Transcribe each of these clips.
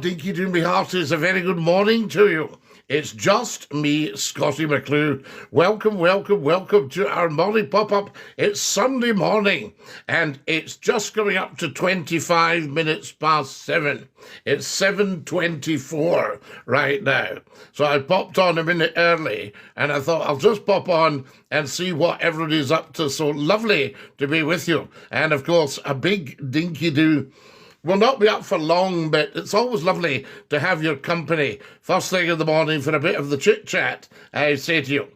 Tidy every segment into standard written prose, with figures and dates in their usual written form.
Dinky-Doo, me hearties, a very good morning to you. It's just me, Scottie McClue. Welcome, welcome, welcome to our morning pop-up. It's Sunday morning, and it's just coming up to 25 minutes past 7. It's 7:24 right now. So I popped on a minute early, and I thought I'll just pop on and see what everybody's up to. So lovely to be with you. And, of course, a big Dinky-Doo will not be up for long, but it's always lovely to have your company first thing in the morning for a bit of the chit-chat, I say to you.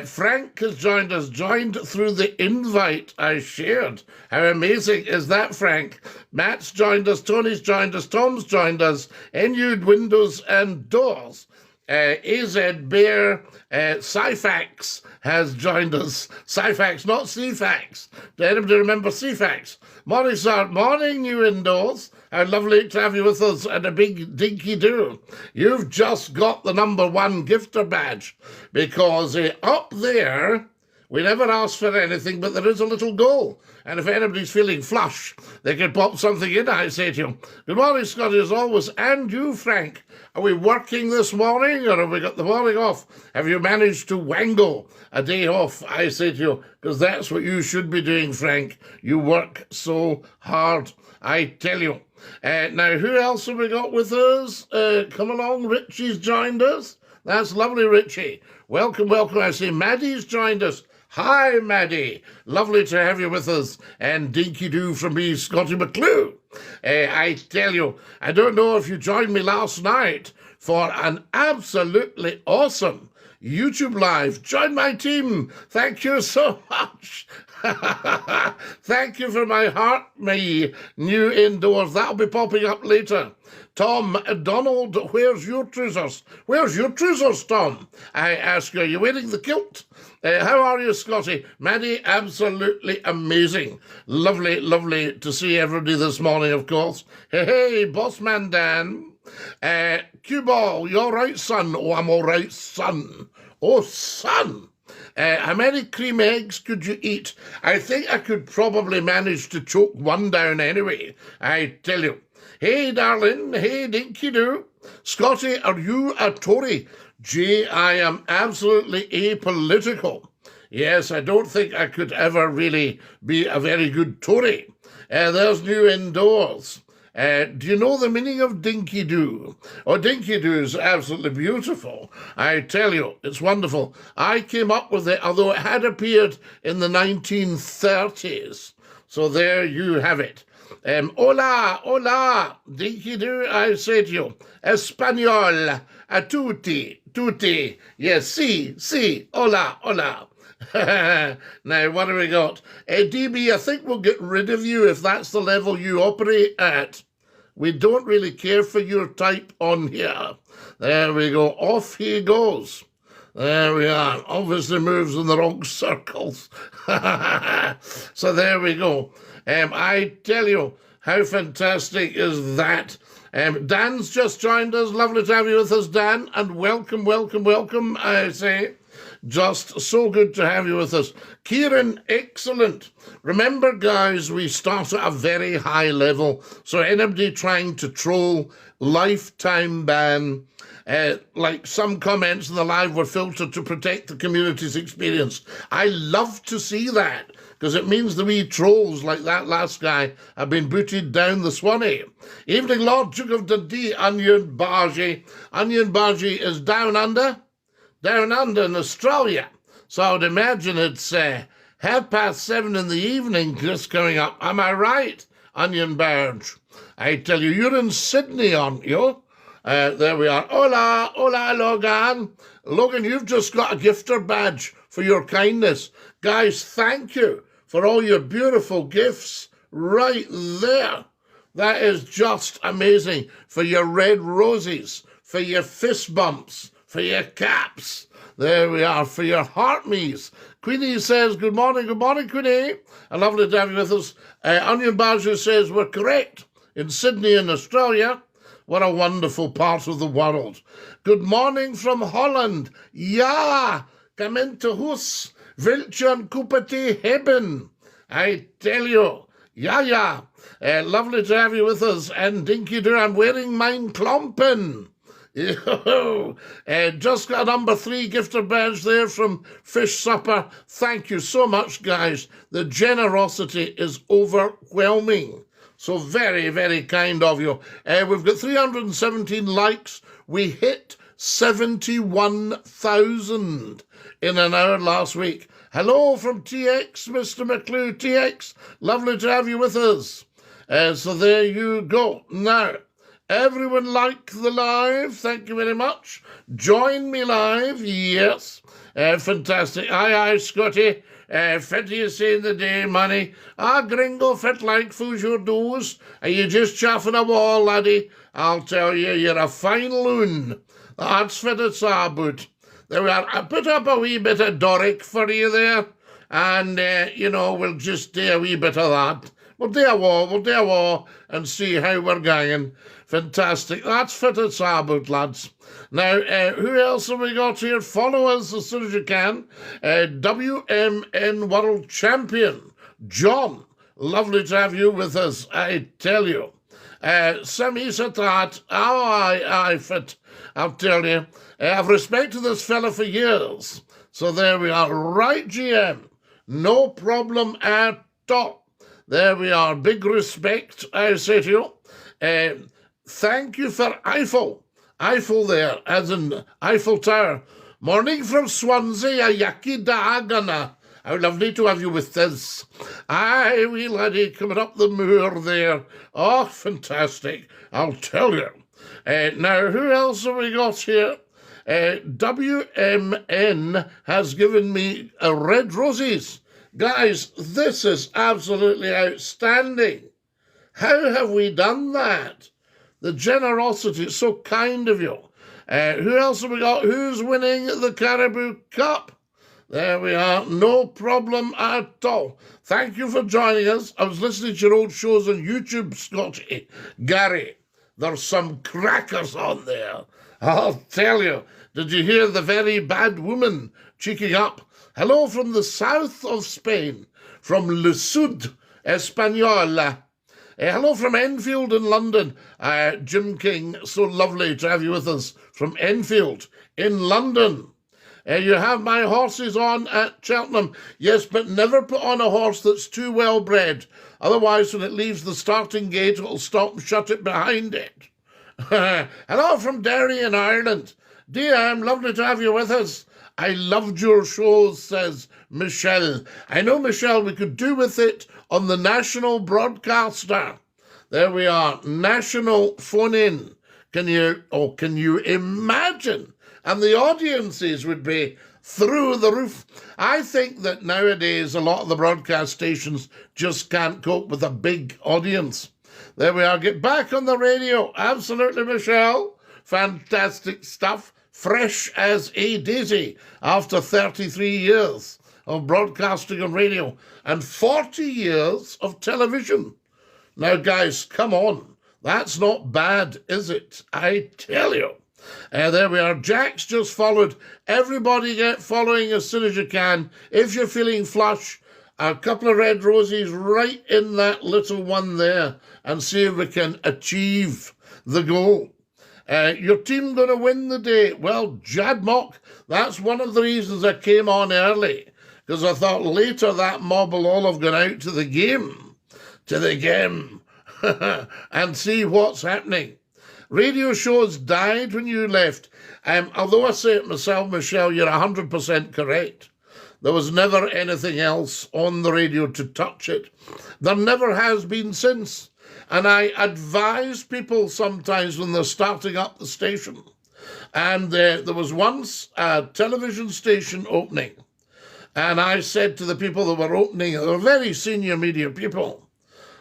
Frank has joined us, joined through the invite I shared. How amazing is that, Frank? Matt's joined us, Tony's joined us, Tom's joined us, NU Windows and Doors. AZ Bear, Syfax has joined us. Syfax, not CFAX. Does anybody remember CFAX? Morning, sir. Morning, you indoors. How lovely to have you with us and a big Dinky-Doo. You've just got the #1 gifter badge because up there, we never ask for anything, but there is a little goal. And if anybody's feeling flush, they can pop something in, I say to you. Good morning, Scottie, as always. And you, Frank. Are we working this morning, or have we got the morning off? Have you managed to wangle a day off, I say to you? Because that's what you should be doing, Frank. You work so hard, I tell you. Now, who else have we got with us? Come along, Richie's joined us. That's lovely, Richie. Welcome, welcome. I see Maddie's joined us. Hi, Maddie. Lovely to have you with us. And Dinky-Doo from me, Scottie McClue. I tell you, I don't know if you joined me last night for an absolutely awesome YouTube Live. Join my team. Thank you so much. Thank you for my heart, my new indoors. That'll be popping up later. Tom, Donald, where's your trousers? Where's your trousers, Tom? I ask you, are you wearing the kilt? How are you, Scottie? Maddie, absolutely amazing. Lovely, lovely to see everybody this morning, of course. Hey, Bossman Dan. Q-Ball, you all right, son? Oh, I'm all right, son. Oh, son. How many cream eggs could you eat? I think I could probably manage to choke one down anyway, I tell you. Hey, darling. Hey, Dinky-Doo. Scottie, are you a Tory? Gee, I am absolutely apolitical. Yes, I don't think I could ever really be a very good Tory. There's new indoors. Do you know the meaning of Dinky-Doo? Oh, Dinky-Doo is absolutely beautiful. I tell you, it's wonderful. I came up with it, although it had appeared in the 1930s. So there you have it. Hola, hola, Dinky-Doo, I say to you. Espanol, a tutti. Yes, si, hola, hola. Now, what have we got? DB, I think we'll get rid of you if that's the level you operate at. We don't really care for your type on here. There we go. Off he goes. There we are. Obviously moves in the wrong circles. So there we go. I tell you, how fantastic is that? Dan's just joined us. Lovely to have you with us, Dan. And welcome, welcome, welcome, I say. Just so good to have you with us. Kieran, excellent. Remember, guys, we start at a very high level. So anybody trying to troll, lifetime ban. Like some comments in the live were filtered to protect the community's experience. I love to see that, because it means the wee trolls like that last guy have been booted down the Swanee. Evening, Lord Duke of Dundee, Onion Bargy. Onion Bargy is down under in Australia. So I would imagine it's 7:30 in the evening just coming up. Am I right, Onion Barge? I tell you, you're in Sydney, aren't you? There we are. Hola, hola, Logan. Logan, you've just got a gifter badge for your kindness. Guys, thank you for all your beautiful gifts right there. That is just amazing. For your red roses, for your fist bumps, for your caps. There we are, for your heart me's. Queenie says, good morning, Queenie. Lovely to have you with us. Onion Barger says, we're correct. In Sydney in Australia. What a wonderful part of the world. Good morning from Holland. Ja, come into Hus. Viltjan Kupati Hebben. I tell you, Yeah. Lovely to have you with us. And DINKY-DOO, I'm wearing mine clompin'. Just got a number 3 gifter badge there from Fish Supper. Thank you so much, guys. The generosity is overwhelming. So very, very kind of you. We've got 317 likes. We hit 71,000 in an hour last week. Hello from TX, Mr. McClue. TX, lovely to have you with us. So there you go. Now, everyone like the live? Thank you very much. Join me live? Yes. Fantastic. Aye, Scottie. Fit you saying the day, money. Gringo, fit like fools your doors. Are you just chaffing a wall, laddie? I'll tell you, you're a fine loon. That's fit it's about. There we are. I put up a wee bit of Doric for you there. And, we'll just do a wee bit of that. We'll do a war and see how we're going. Fantastic. That's fit it's about, lads. Now, who else have we got here? Follow us as soon as you can. WMN World Champion, John. Lovely to have you with us, I tell you. Semi Satat. Aye, fit. I'll tell you. I've respected this fella for years. So there we are. Right, GM. No problem at all. There we are. Big respect, I say to you. Thank you for Eiffel. Eiffel there, as in Eiffel Tower. Morning from Swansea, Yaki Dagana. How lovely to have you with us. Aye, wee laddie, coming up the moor there. Oh, fantastic. I'll tell you. Now, who else have we got here? WMN has given me red roses. Guys, this is absolutely outstanding. How have we done that? The generosity is so kind of you. Who else have we got? Who's winning the Caribou Cup? There we are. No problem at all. Thank you for joining us. I was listening to your old shows on YouTube, Scottie. Gary, there's some crackers on there. I'll tell you. Did you hear the very bad woman cheeking up? Hello from the south of Spain, from Le Sud Española. Hello from Enfield in London. Jim King, so lovely to have you with us from Enfield in London. You have my horses on at Cheltenham. Yes, but never put on a horse that's too well bred. Otherwise, when it leaves the starting gate, it'll stop and shut it behind it. Hello from Derry in Ireland. DM, lovely to have you with us. I loved your shows, says Michelle. I know, Michelle, we could do with it on the national broadcaster. There we are, national phone-in. Can you imagine? And the audiences would be through the roof. I think that nowadays a lot of the broadcast stations just can't cope with a big audience. There we are, get back on the radio. Absolutely, Michelle. Fantastic stuff. Fresh as a daisy after 33 years of broadcasting on radio and 40 years of television. Now, guys, come on. That's not bad, is it? I tell you. There we are. Jack's just followed. Everybody get following as soon as you can. If you're feeling flush, a couple of red roses right in that little one there and see if we can achieve the goal. Your team going to win the day? Well, Jadmock, that's one of the reasons I came on early, because I thought later that mob will all have gone out to the game, and see what's happening. Radio shows died when you left. Although I say it myself, Michelle, you're 100% correct. There was never anything else on the radio to touch it. There never has been since. And I advise people sometimes when they're starting up the station. And there was once a television station opening. And I said to the people that were opening, they were very senior media people,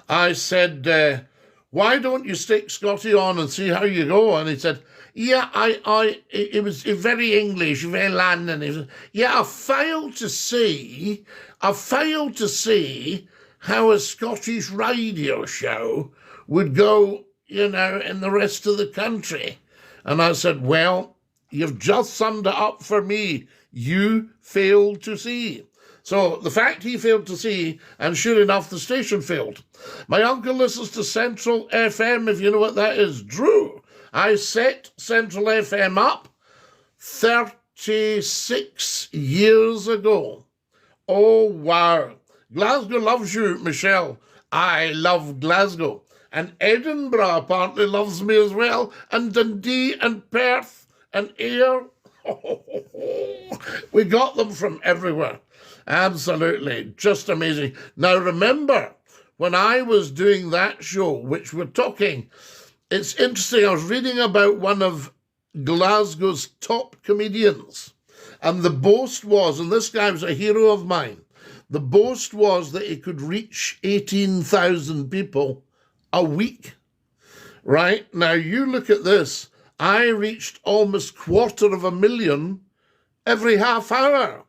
I said, why don't you stick Scottie on and see how you go? And he said, yeah, it was very English, very London. He said, yeah, I failed to see how a Scottish radio show would go, in the rest of the country. And I said, well, you've just summed it up for me. You failed to see. So the fact he failed to see, and sure enough, the station failed. My uncle listens to Central FM, if you know what that is. Drew, I set Central FM up 36 years ago. Oh, wow. Glasgow loves you, Michelle. I love Glasgow. And Edinburgh apparently loves me as well. And Dundee and Perth and Ayr. We got them from everywhere. Absolutely. Just amazing. Now, remember, when I was doing that show, which we're talking, it's interesting. I was reading about one of Glasgow's top comedians. And the boast was, and this guy was a hero of mine, the boast was that he could reach 18,000 people a week. Right? Now, you look at this. I reached almost 250,000 every half hour.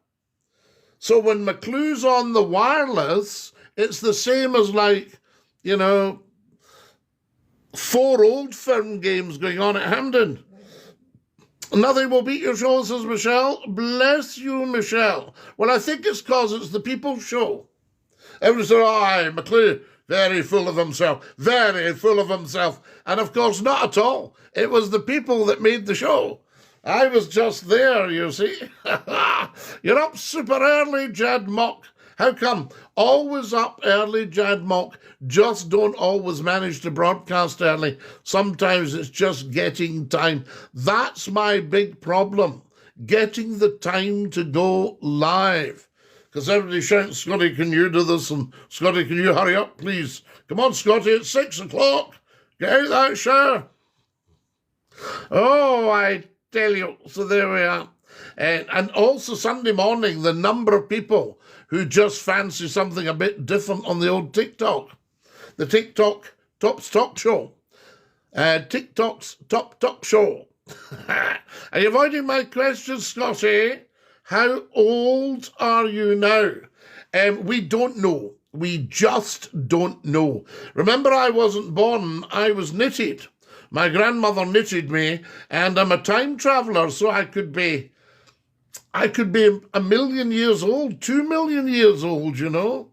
So when McClue's on the wireless, it's the same as 4 Old Firm games going on at Hampden. Nothing will beat your show, says Michelle. Bless you, Michelle. Well, I think it's because it's the People's Show. Everyone said, aye, McClue, very full of himself, very full of himself. And of course, not at all. It was the people that made the show. I was just there, you see. You're up super early, Jad Mock. How come? Always up early, Jad Mock. Just don't always manage to broadcast early. Sometimes it's just getting time. That's my big problem. Getting the time to go live. Because everybody shouts, Scottie, can you do this? And Scottie, can you hurry up, please? Come on, Scottie, it's 6 o'clock. Get out that shower. Oh, I tell you. So there we are. And also Sunday morning, the number of people who just fancy something a bit different on the old TikTok. The TikTok Top Stock Show. TikTok's Top Talk Show. Are you avoiding my question, Scottie? How old are you now? We don't know. We just don't know. Remember, I wasn't born. I was knitted. My grandmother knitted me, and I'm a time traveller, so I could be 1 million years old, 2 million years old, you know.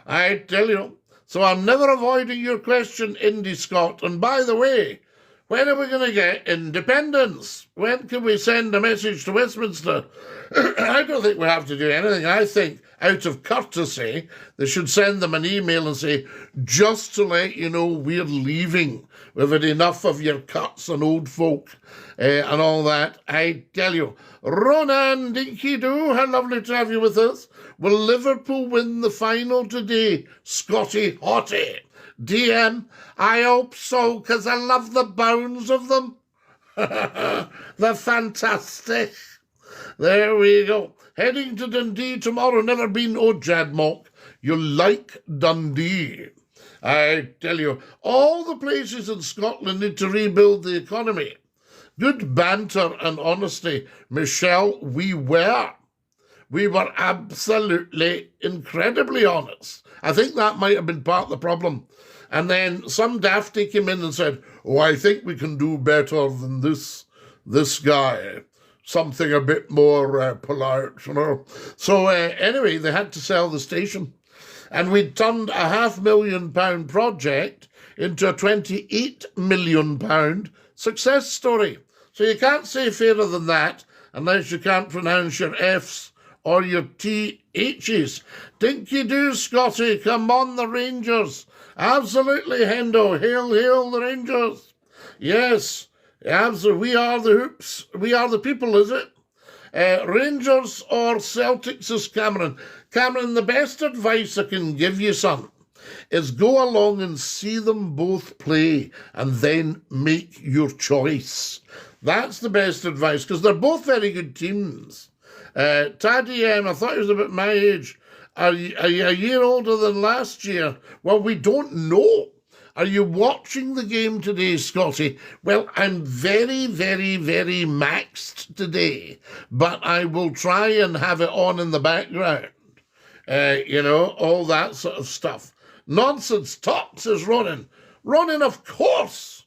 I tell you. So I'm never avoiding your question, Indy Scott. And by the way, when are we going to get independence? When can we send a message to Westminster? I don't think we have to do anything. I think, out of courtesy, they should send them an email and say, just to let you know we're leaving. We've had enough of your cuts and old folk and all that. I tell you. Ronan, DINKY-DOO, how lovely to have you with us. Will Liverpool win the final today? Scottie Hottie. DM, I hope so, because I love the bones of them. They're fantastic. There we go. Heading to Dundee tomorrow. Never been. Oh, Jad Mock, you like Dundee. I tell you, all the places in Scotland need to rebuild the economy. Good banter and honesty. Michelle, we were. We were absolutely incredibly honest. I think that might have been part of the problem. And then some dafty came in and said, oh, I think we can do better than this guy. Something a bit more polite, you know. So anyway, they had to sell the station. And we'd turned a £500,000 project into a £28 million success story. So you can't say fairer than that unless you can't pronounce your F's or your TH's. DINKY-DOO, Scottie, come on the Rangers. Absolutely, Hendo. Hail, hail the Rangers. Yes, absolutely. We are the hoops. We are the people, is it? Rangers or Celtics, says Cameron. Cameron, the best advice I can give you, son, is go along and see them both play and then make your choice. That's the best advice, because they're both very good teams. Taddy, I thought he was about my age. Are you a year older than last year? Well, we don't know. Are you watching the game today, Scottie? Well, I'm very, very, very maxed today, but I will try and have it on in the background. All that sort of stuff. Nonsense talk, says Ronan. Ronan, of course.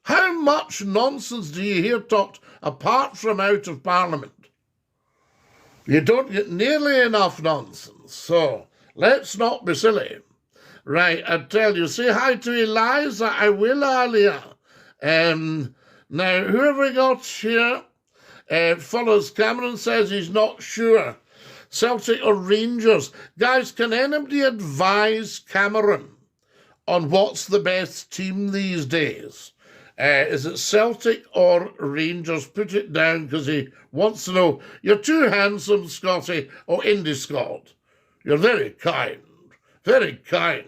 How much nonsense do you hear talked apart from out of Parliament? You don't get nearly enough nonsense. So let's not be silly. Right, I tell you, say hi to Eliza. I will earlier. Now, who have we got here? Follows Cameron says he's not sure. Celtic or Rangers? Guys, can anybody advise Cameron on what's the best team these days? Is it Celtic or Rangers? Put it down because he wants to know. You're too handsome, Scottie. Oh, Indy Scott. You're very kind. Very kind.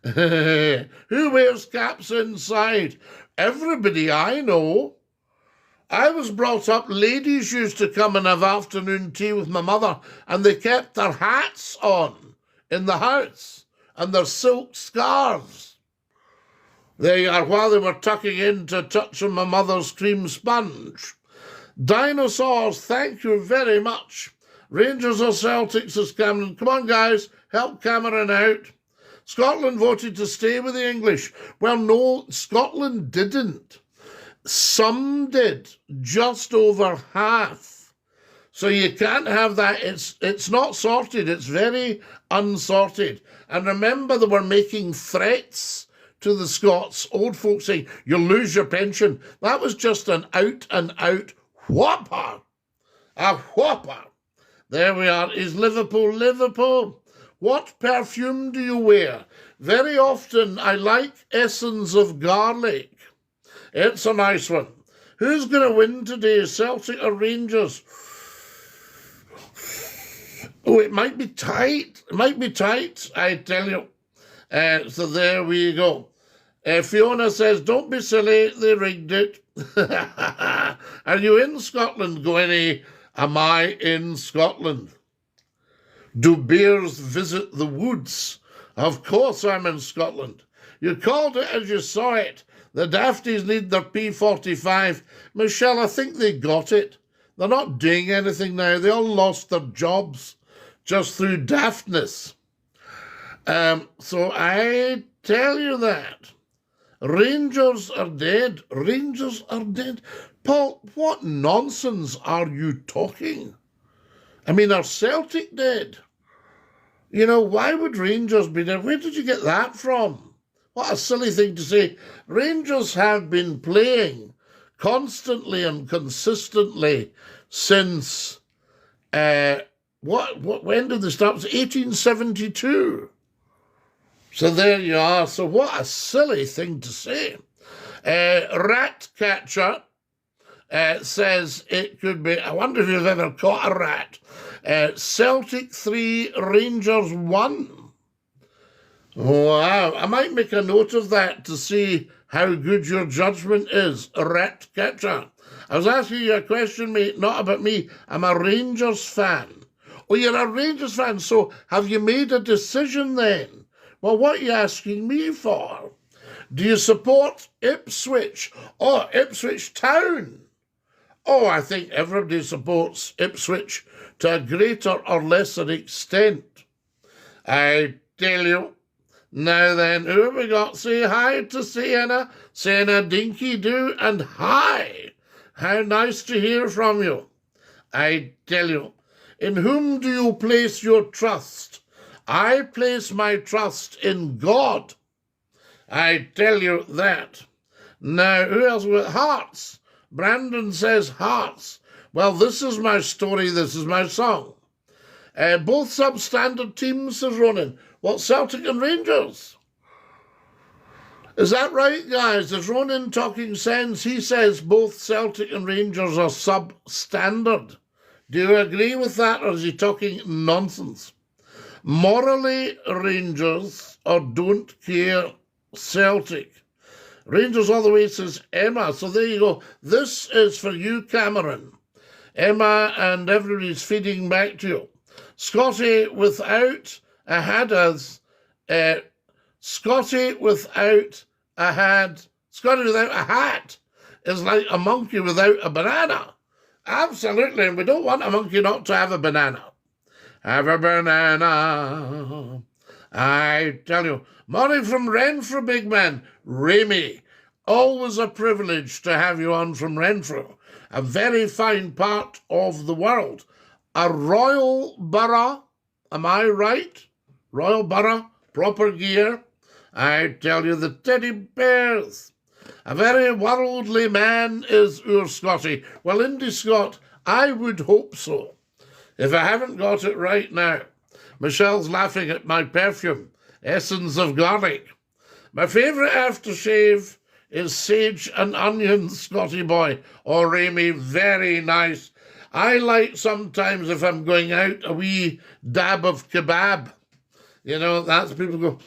Who wears caps inside? Everybody I know. I was brought up, ladies used to come and have afternoon tea with my mother, and they kept their hats on in the house and their silk scarves. There you are, while they were tucking in to touch on my mother's cream sponge. Dinosaurs, thank you very much. Rangers or Celtics, says Cameron. Come on, guys, help Cameron out. Scotland voted to stay with the English. Well, no, Scotland didn't. Some did, just over half. So you can't have that. It's not sorted. It's very unsorted. And remember, they were making threats to the Scots, old folks saying, you'll lose your pension. That was just an out-and-out whopper. A whopper. There we are. Is Liverpool Liverpool? What perfume do you wear? Very often I like essence of garlic. It's a nice one. Who's going to win today, Celtic or Rangers? Oh, it might be tight. It might be tight, I tell you. So there we go. Fiona says, don't be silly, they rigged it. Are you in Scotland, Gwenny? Am I in Scotland? Do bears visit the woods? Of course I'm in Scotland. You called it as you saw it. The Dafties need their P45. Michelle, I think they got it. They're not doing anything now. They all lost their jobs just through daftness. So I tell you that. Rangers are dead. Rangers are dead. Paul, what nonsense are you talking? I mean, are Celtic dead? You know, why would Rangers be dead? Where did you get that from? What a silly thing to say. Rangers have been playing constantly and consistently since, when did they start? It was 1872. So there you are. So what a silly thing to say. Ratcatcher says it could be, I wonder if you've ever caught a rat. Celtic 3, Rangers 1. Wow, I might make a note of that to see how good your judgment is, Ratcatcher. I was asking you a question, mate, not about me. I'm a Rangers fan. Oh, you're a Rangers fan, so have you made a decision then? Well, what are you asking me for? Do you support Ipswich? Oh, Ipswich Town. Oh, I think everybody supports Ipswich to a greater or lesser extent. I tell you. Now then, who have we got? Say hi to Sienna. Sienna, DINKY-DOO, and hi. How nice to hear from you. I tell you, in whom do you place your trust? I place my trust in God. I tell you that. Now, who else? Hearts. Brandon says hearts. Well, this is my story. This is my song. Both substandard teams, says Ronan. What, Celtic and Rangers? Is that right, guys? Is Ronan talking sense? He says both Celtic and Rangers are substandard. Do you agree with that, or is he talking nonsense? Morally, Rangers, or don't care, Celtic. Rangers all the way, says Emma. So there you go. This is for you, Cameron. Emma, and everybody's feeding back to you. Scottie without a Scottie without a hat is like a monkey without a banana. Absolutely, and we don't want a monkey not to have a banana. Have a banana. I tell you. Morning from Renfrew, big man. Remy. Always a privilege to have you on from Renfrew. A very fine part of the world. a royal borough. Am I right? Royal borough, proper gear. I tell you, the teddy bears. A very worldly man is our Scottie. Well, Indy Scott, I would hope so. If I haven't got it right now. Michelle's laughing at my perfume, essence of garlic. My favourite aftershave is sage and onion, Scottie boy. Or Amy, very nice. I like sometimes, if I'm going out, a wee dab of kebab. You know, that's people go,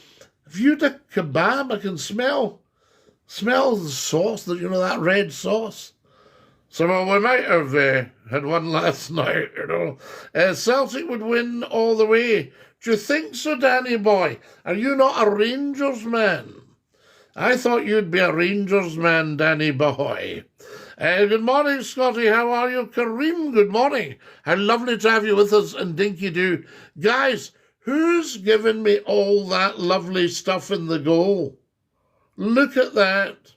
have you had a kebab? I can smell the sauce, that red sauce. So we might have had one last night, Celtic would win all the way. Do you think so, Danny boy? Are you not a Rangers man? I thought you'd be a Rangers man, Danny boy. Good morning, Scottie. How are you? Kareem, good morning. How lovely to have you with us in DINKY-DOO. Guys, who's given me all that lovely stuff in the goal? Look at that.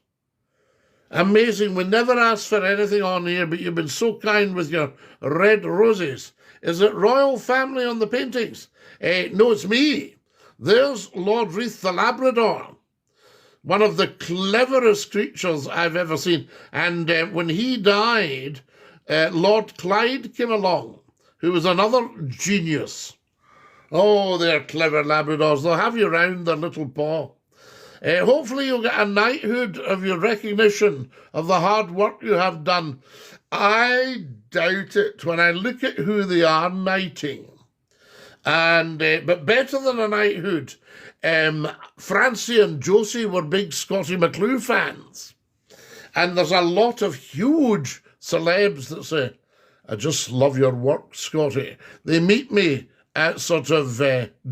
Amazing. We never asked for anything on here, but you've been so kind with your red roses. Is it royal family on the paintings? No, it's me. There's Lord Reith the Labrador. One of the cleverest creatures I've ever seen. And when he died, Lord Clyde came along, who was another genius. Oh, they're clever Labradors. They'll have you round their little paw. Hopefully you'll get a knighthood of your recognition of the hard work you have done. I doubt it when I look at who they are knighting. But better than a knighthood, Francie and Josie were big Scottie McClue fans. And there's a lot of huge celebs that say, I just love your work, Scottie. They meet me at sort of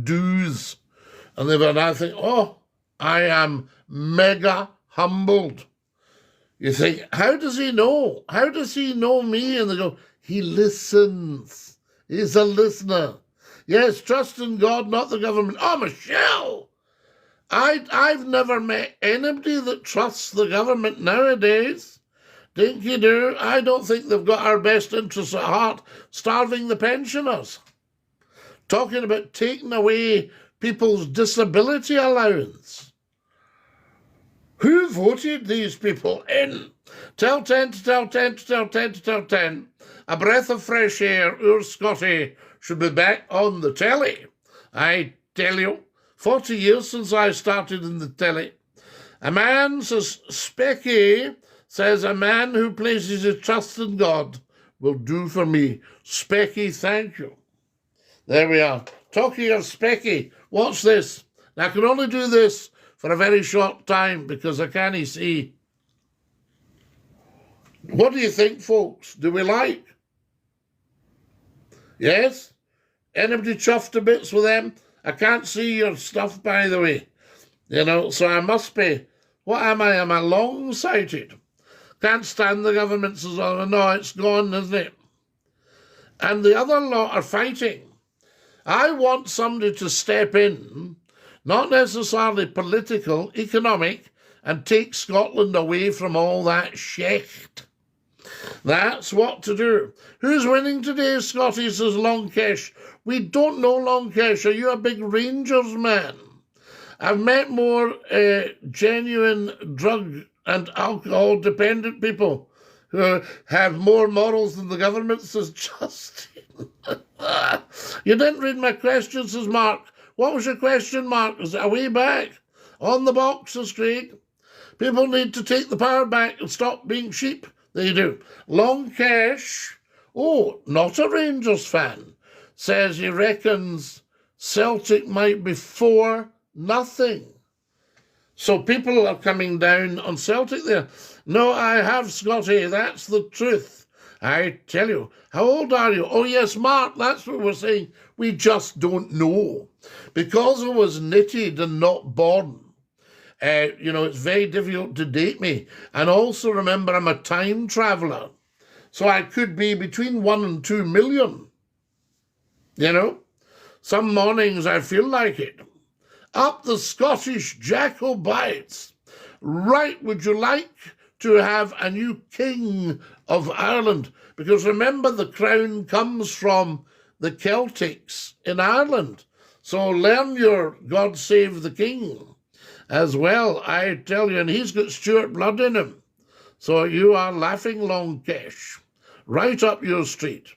do's, and I think, oh, I am mega humbled. You think, how does he know? How does he know me? And they go, he listens. He's a listener. Yes, trust in God, not the government. Oh, Michelle, I've never met anybody that trusts the government nowadays. DINKY-DOO, I don't think they've got our best interests at heart, starving the pensioners. Talking about taking away people's disability allowance. Who voted these people in? Tell 10 to tell 10 to tell 10 to tell 10. A breath of fresh air, our Scottie should be back on the telly. I tell you, 40 years since I started in the telly. A man, says Specky, says a man who places his trust in God will do for me. Specky, thank you. There we are. Talking of Specky, watch this. Now, I can only do this for a very short time because I can't see. What do you think, folks? Do we like? Yes? Anybody chuffed to bits with them? I can't see your stuff, by the way. So I must be. What am I? Am I long-sighted? Can't stand the government says, oh, no, it's gone, isn't it? And the other lot are fighting. I want somebody to step in, not necessarily political, economic, and take Scotland away from all that shit. That's what to do. Who's winning today, Scottie, says Longkesh. We don't know, Longkesh. Are you a big Rangers man? I've met more genuine drug and alcohol-dependent people who have more morals than the government, says Justin. You didn't read my question, says Mark. What was your question, Mark? Is it a way back? On the box, says Craig. People need to take the power back and stop being sheep. They do. Longkesh, not a Rangers fan, says he reckons Celtic might be 4-0. So people are coming down on Celtic there. No, I have, Scottie. That's the truth. I tell you. How old are you? Oh, yes, Mark, that's what we're saying. We just don't know. Because I was knitted and not born, it's very difficult to date me. And also remember, I'm a time traveller. So I could be between 1 and 2 million. Some mornings I feel like it. Up the Scottish Jacobites. Right, would you like to have a new king of Ireland, because remember, the crown comes from the Celtics in Ireland. So learn your God Save the King as well, I tell you. And he's got Stuart blood in him. So you are laughing long cash. Right up your street.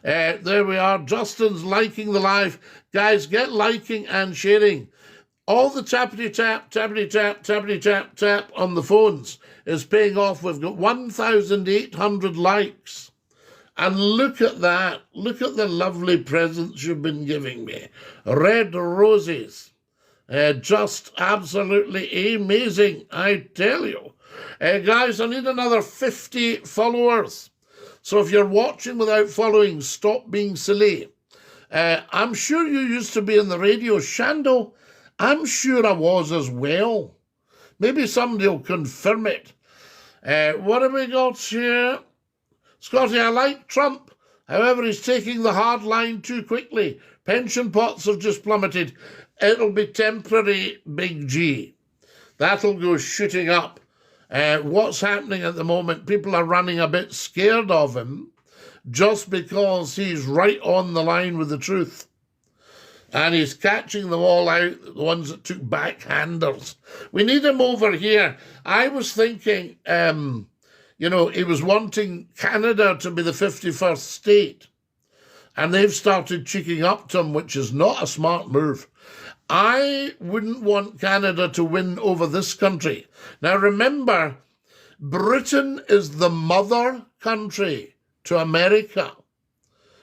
There we are. Justin's liking the live. Guys, get liking and sharing. All the tappity tap, tappity tap, tappity tap, tap on the phones is paying off. We've got 1,800 likes. And look at that. Look at the lovely presents you've been giving me. Red roses. Just absolutely amazing, I tell you. Guys, I need another 50 followers. So if you're watching without following, stop being silly. I'm sure you used to be in the radio. Shando, I'm sure I was as well. Maybe somebody will confirm it. What have we got here? Scottie, I like Trump. However, he's taking the hard line too quickly. Pension pots have just plummeted. It'll be temporary, Big G. That'll go shooting up. What's happening at the moment, people are running a bit scared of him just because he's right on the line with the truth. And he's catching them all out, the ones that took backhanders. We need him over here. I was thinking, he was wanting Canada to be the 51st state. And they've started cheeking up to him, which is not a smart move. I wouldn't want Canada to win over this country. Now remember, Britain is the mother country to America.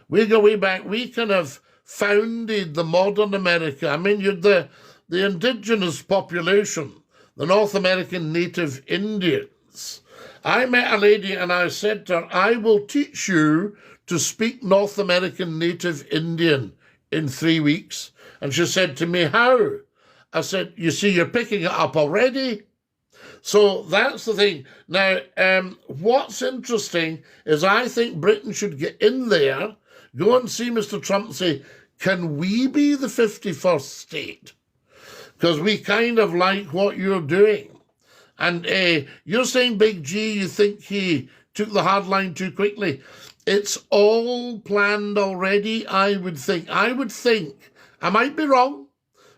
We go way back. We kind of founded the modern America. I mean, you'd the indigenous population, the North American native Indians. I met a lady and I said to her, I will teach you to speak North American native Indian in 3 weeks. And she said to me, how? I said, you see, you're picking it up already. So that's the thing. Now, what's interesting is I think Britain should get in there, go and see Mr. Trump and say, can we be the 51st state? Because we kind of like what you're doing. And you're saying, Big G, you think he took the hard line too quickly. It's all planned already, I would think. I might be wrong,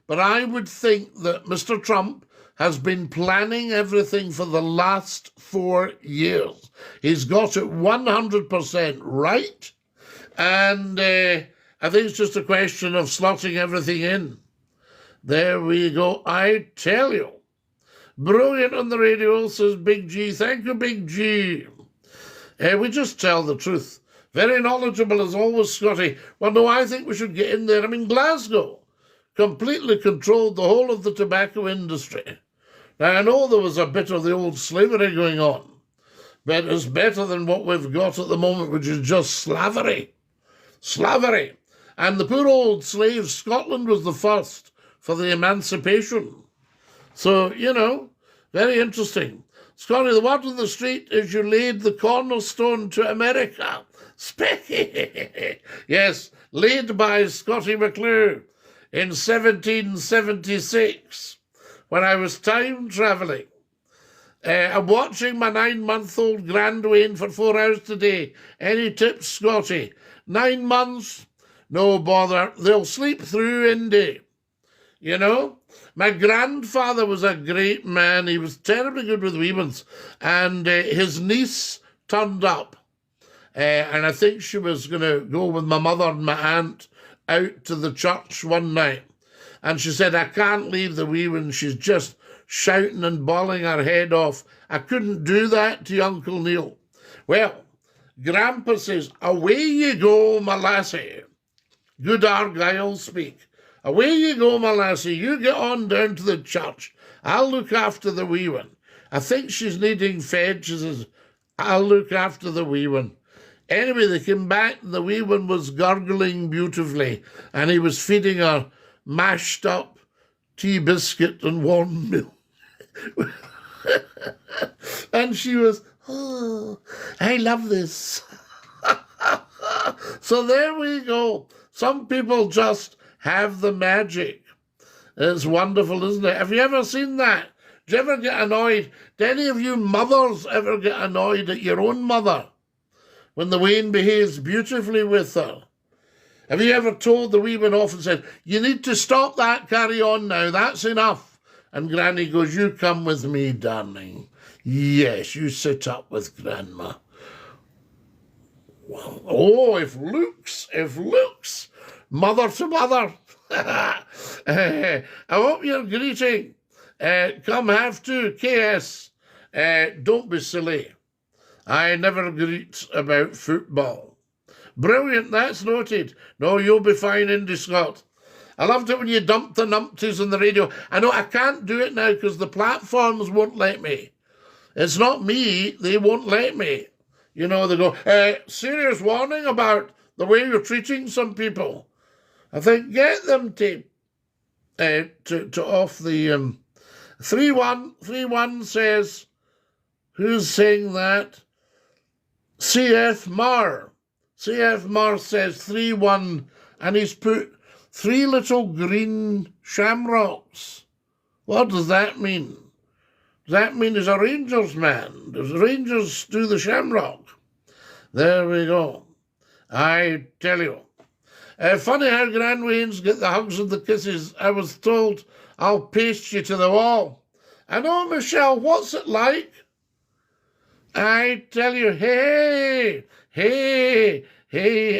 but I would think that Mr. Trump has been planning everything for the last 4 years. He's got it 100% right, and I think it's just a question of slotting everything in. There we go, I tell you. Brilliant on the radio, says Big G. Thank you, Big G. We just tell the truth. Very knowledgeable as always, Scottie. Well, no, I think we should get in there. I mean, Glasgow completely controlled the whole of the tobacco industry. Now, I know there was a bit of the old slavery going on, but it's better than what we've got at the moment, which is just slavery. Slavery. And the poor old slaves, Scotland was the first for the emancipation. So, very interesting. Scottie, the word on the street is you laid the cornerstone to America. Yes, laid by Scottie McClue in 1776 when I was time travelling. I'm watching my 9-month-old Grandwayne for 4 hours today. Any tips, Scottie? 9 months? No bother. They'll sleep through Indy. My grandfather was a great man. He was terribly good with wee ones. And his niece turned up. And I think she was going to go with my mother and my aunt out to the church one night. And she said, I can't leave the wee one. She's just shouting and bawling her head off. I couldn't do that to Uncle Neil. Well, Grandpa says, away you go, my lassie. Good Argyle speak. Away you go, my lassie. You get on down to the church. I'll look after the wee one. I think she's needing fed. She says, I'll look after the wee one. Anyway, they came back and the wee one was gurgling beautifully and he was feeding her mashed up tea biscuit and warm milk. And she was, oh, I love this. So there we go. Some people just have the magic. It's wonderful, isn't it? Have you ever seen that? Do you ever get annoyed? Do any of you mothers ever get annoyed at your own mother when the Wayne behaves beautifully with her? Have you ever told the wee one off and said, you need to stop that, carry on now, that's enough? And Granny goes, you come with me, darling. Yes, you sit up with Grandma. Well, oh, if looks, mother to mother. I hope you're greeting. Come have to, KS. Don't be silly. I never greet about football. Brilliant, that's noted. No, you'll be fine, Indy Scott. I loved it when you dumped the numpties on the radio. I know I can't do it now because the platforms won't let me. It's not me, they won't let me. You know, they go, serious warning about the way you're treating some people. I think get them to off the 3-1 says, who's saying that? CF Mar. CF Mar says 3-1, and he's put 3 little green shamrocks. What does that mean? Does that mean he's a Rangers man? Does the Rangers do the shamrock? There we go. I tell you. Funny how Gran Waynes get the hugs and the kisses. I was told I'll paste you to the wall. I know, Michelle, what's it like? I tell you, hey,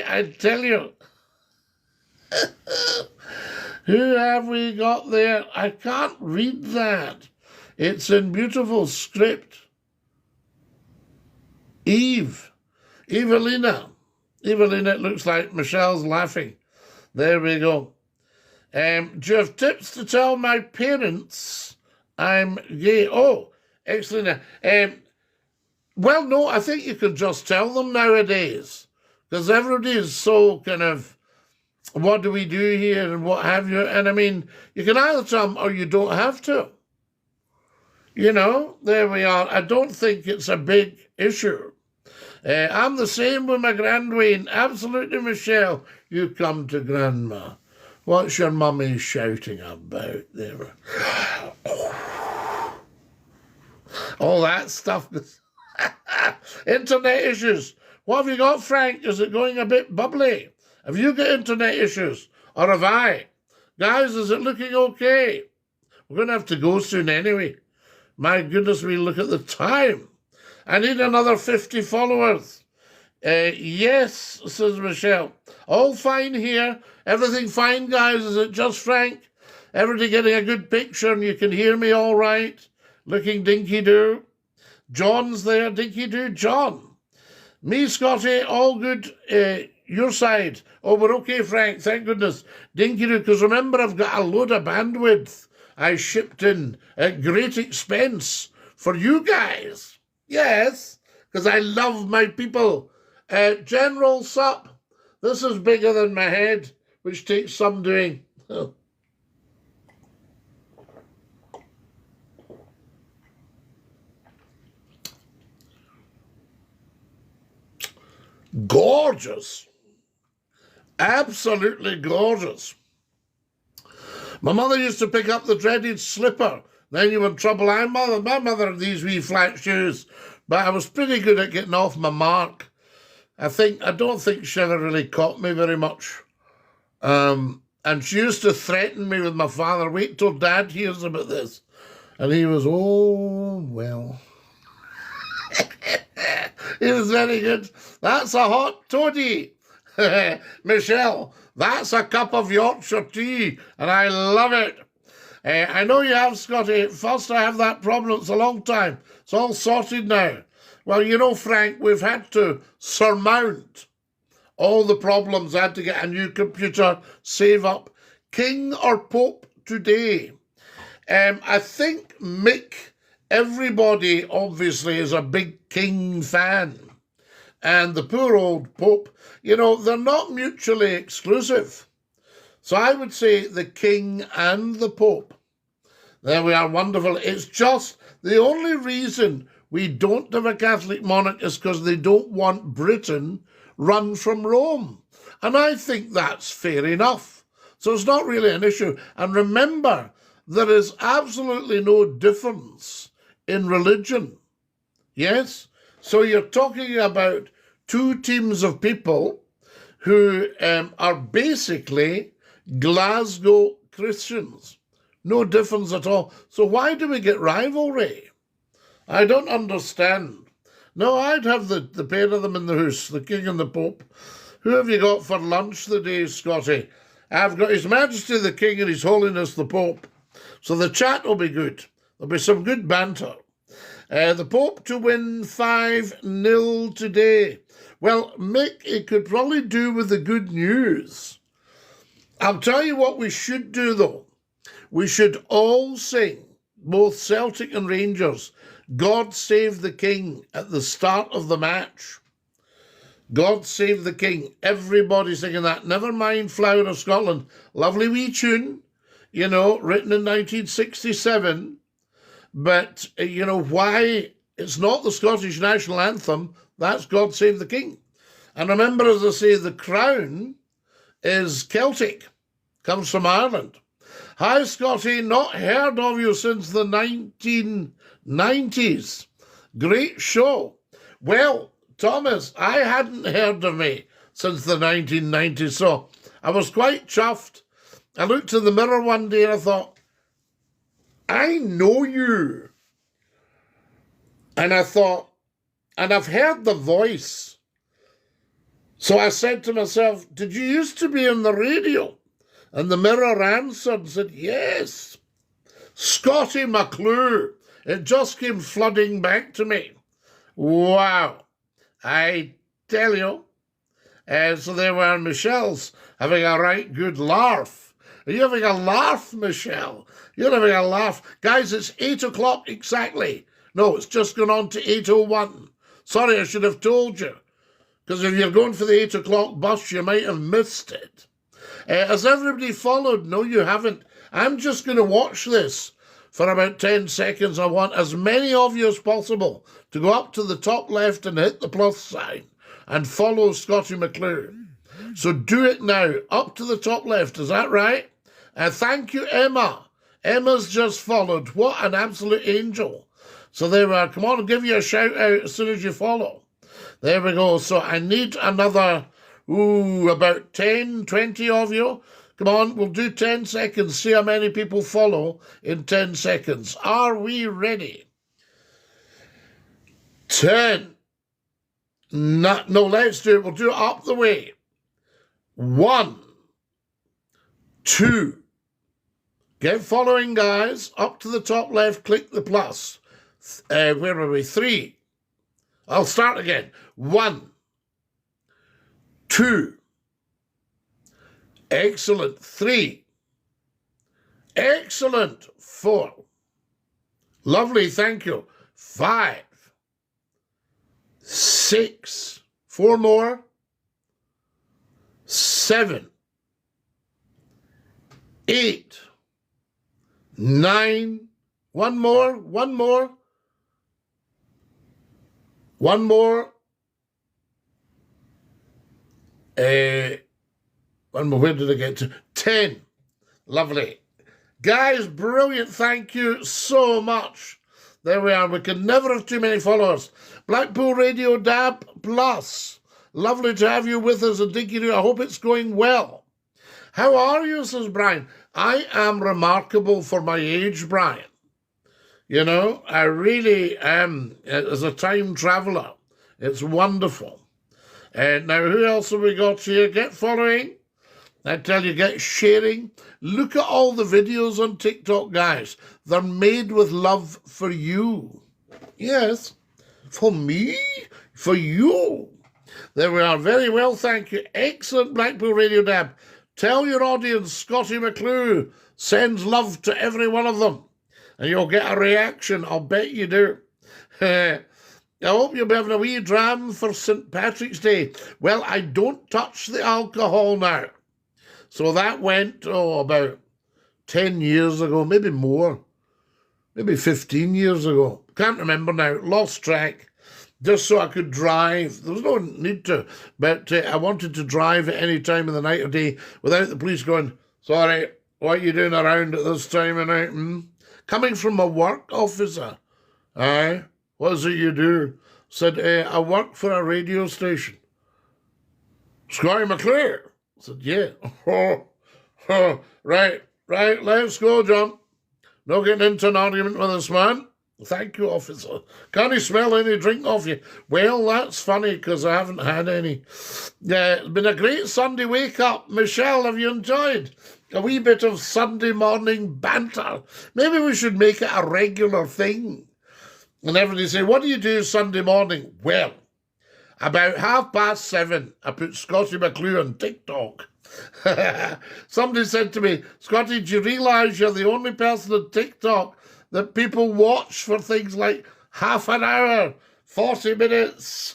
I tell you. Who have we got there? I can't read that. It's in beautiful script. Evelina, it looks like Michelle's laughing. There we go. Do you have tips to tell my parents I'm gay? Oh, excellent. Well, no, I think you can just tell them nowadays, because everybody is so kind of, what do we do here and what have you? And I mean, you can either tell them or you don't have to. You know, there we are. I don't think it's a big issue. I'm the same with my Grandwayne. Absolutely, Michelle. You come to Grandma. What's your mummy shouting about there? All that stuff. Internet issues. What have you got, Frank? Is it going a bit bubbly? Have you got internet issues? Or have I? Guys, is it looking okay? We're going to have to go soon anyway. My goodness me, look at the time. I need another 50 followers. Yes, says Michelle. All fine here. Everything fine, guys. Is it just Frank? Everybody getting a good picture and you can hear me all right? Looking dinky-doo. John's there. Dinky-doo, John. Me, Scottie, all good. Your side. Oh, we're okay, Frank. Thank goodness. Dinky-doo, because remember, I've got a load of bandwidth I shipped in at great expense for you guys. Yes, because I love my people. General Sup, this is bigger than my head, which takes some doing. Gorgeous. Absolutely gorgeous. My mother used to pick up the dreaded slipper. Then you were in trouble. My mother had these wee flat shoes, but I was pretty good at getting off my mark. I don't think she ever really caught me very much. And she used to threaten me with my father. Wait till Dad hears about this. And he was, oh, well. He was very good. That's a hot toddy. Michelle, that's a cup of Yorkshire tea, and I love it. I know you have, Scottie. First I have that problem. It's a long time. It's all sorted now. Well, you know, Frank, we've had to surmount all the problems. I had to get a new computer, save up. King or Pope today? I think Mick, everybody obviously is a big King fan. And the poor old Pope, you know, they're not mutually exclusive. So I would say the King and the Pope. There we are, wonderful. It's just the only reason we don't have a Catholic monarch is because they don't want Britain run from Rome. And I think that's fair enough. So it's not really an issue. And remember, there is absolutely no difference in religion. Yes? So you're talking about two teams of people who are basically Glasgow Christians. No difference at all. So why do we get rivalry? I don't understand. No, I'd have the pair of them in the house, the King and the Pope. Who have you got for lunch today, Scottie? I've got His Majesty the King and His Holiness the Pope. So the chat will be good. There'll be some good banter. The Pope to win 5-0 today. Well, Mick, it could probably do with the good news. I'll tell you what we should do, though. We should all sing, both Celtic and Rangers, God Save the King at the start of the match. God Save the King. Everybody singing that. Never mind Flower of Scotland. Lovely wee tune, you know, written in 1967. But, you know, why it's not the Scottish national anthem, that's God Save the King. And remember, as I say, the crown is Celtic, comes from Ireland. Hi, Scottie, not heard of you since the 1990s. Great show. Well, Thomas, I hadn't heard of me since the 1990s, so I was quite chuffed. I looked in the mirror one day and I thought, I know you. And I thought, and I've heard the voice. So I said to myself, did you used to be on the radio? And the mirror answered and said, yes. Scottie McClue. It just came flooding back to me. Wow. I tell you. So there were Michelle's having a right good laugh. Are you having a laugh, Michelle? You're having a laugh. Guys, it's 8 o'clock exactly. No, it's just gone on to 8:01. Sorry, I should have told you. Because if you're going for the 8 o'clock bus, you might have missed it. Has everybody followed? No, you haven't. I'm just going to watch this for about 10 seconds. I want as many of you as possible to go up to the top left and hit the plus sign and follow Scottie McClue. So do it now. Up to the top left. Is that right? Thank you, Emma. Emma's just followed. What an absolute angel. So there we are. Come on, I'll give you a shout out as soon as you follow. There we go. So I need another, about 10, 20 of you. Come on, we'll do 10 seconds. See how many people follow in 10 seconds. Are we ready? 10. No, let's do it. We'll do it up the way. 1, 2. Get following, guys. Up to the top left, click the plus. Where are we? 3. I'll start again. 1, 2. Excellent. 3. Excellent. 4. Lovely, thank you. 5. 6. 4 more. 7. 8. 9. One more. 1 more. 1 more. One more. Where did I get to? 10. Lovely. Guys, brilliant. Thank you so much. There we are. We can never have too many followers. Blackpool Radio Dab Plus. Lovely to have you with us at DINKY-DOO. I hope it's going well. How are you, says Brian? I am remarkable for my age, Brian. You know, I really am, as a time traveller. It's wonderful. Now, who else have we got here? Get following. I tell you, get sharing. Look at all the videos on TikTok, guys. They're made with love for you. Yes, for me, for you. There we are. Very well, thank you. Excellent, Blackpool Radio Dab. Tell your audience Scottie McClue sends love to every one of them. And you'll get a reaction. I'll bet you do. I hope you'll be having a wee dram for St. Patrick's Day. Well, I don't touch the alcohol now. So that went, about 10 years ago, maybe more. Maybe 15 years ago. Can't remember now. Lost track. Just so I could drive. There was no need to. But I wanted to drive at any time of the night or day without the police going, sorry, What are you doing around at this time of night? Coming from a work officer. Aye. What is it you do? Said, I work for a radio station. Scottie McClue. Said, yeah. Right, let's go, John. No getting into an argument with this man. Thank you, officer. Can't he smell any drink off you? Well, that's funny, because I haven't had any. It's been a great Sunday wake-up. Michelle, have you enjoyed a wee bit of Sunday morning banter? Maybe we should make it a regular thing. And everybody say, what do you do Sunday morning? Well, about 7:30, I put Scottie McClue on TikTok. Somebody said to me, Scottie, do you realise you're the only person on TikTok that people watch for things like half an hour, 40 minutes,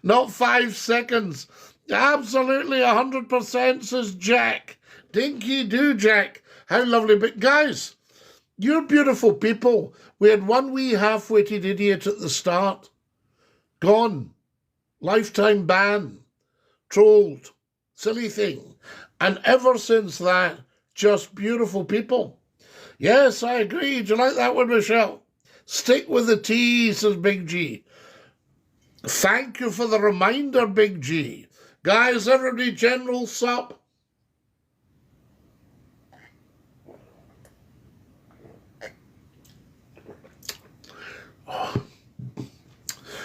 not 5 seconds? Absolutely 100%, says Jack. DINKY-DOO, Jack. How lovely. But guys, you're beautiful people. We had one wee half-witted idiot at the start. Gone. Lifetime ban. Trolled. Silly thing. And ever since that, just beautiful people. Yes, I agree. Do you like that one, Michelle? Stick with the T, says Big G. Thank you for the reminder, Big G. Guys, everybody, general sup.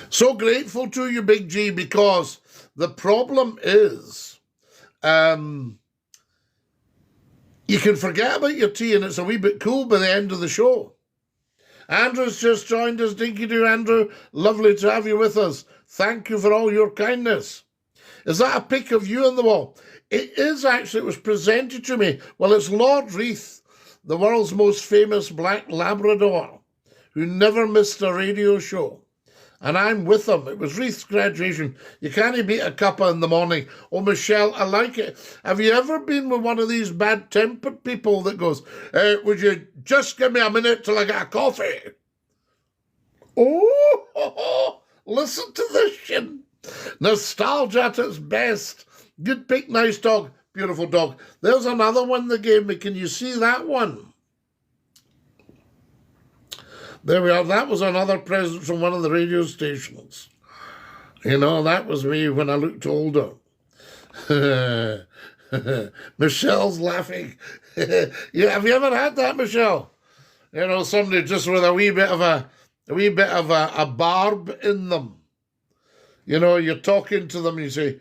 So grateful to you, Big G, because the problem is you can forget about your tea and it's a wee bit cool by the end of the show. Andrew's just joined us. DINKY-DOO, Andrew. Lovely to have you with us. Thank you for all your kindness. Is that a pic of you on the wall? It is actually. It was presented to me. Well, it's Lord Reith, the world's most famous black Labrador, who never missed a radio show. And I'm with him. It was Reith's graduation. You can't beat a cuppa in the morning. Oh, Michelle, I like it. Have you ever been with one of these bad-tempered people that goes, would you just give me a minute till I get a coffee? Oh, listen to this shit. Nostalgia at its best. Good pick, nice dog. Beautiful dog. There's another one they gave me. Can you see that one? There we are. That was another present from one of the radio stations. You know, that was me when I looked older. Michelle's laughing. Yeah, have you ever had that, Michelle? You know, somebody just with a wee bit of a barb in them. You know, you're talking to them and you say,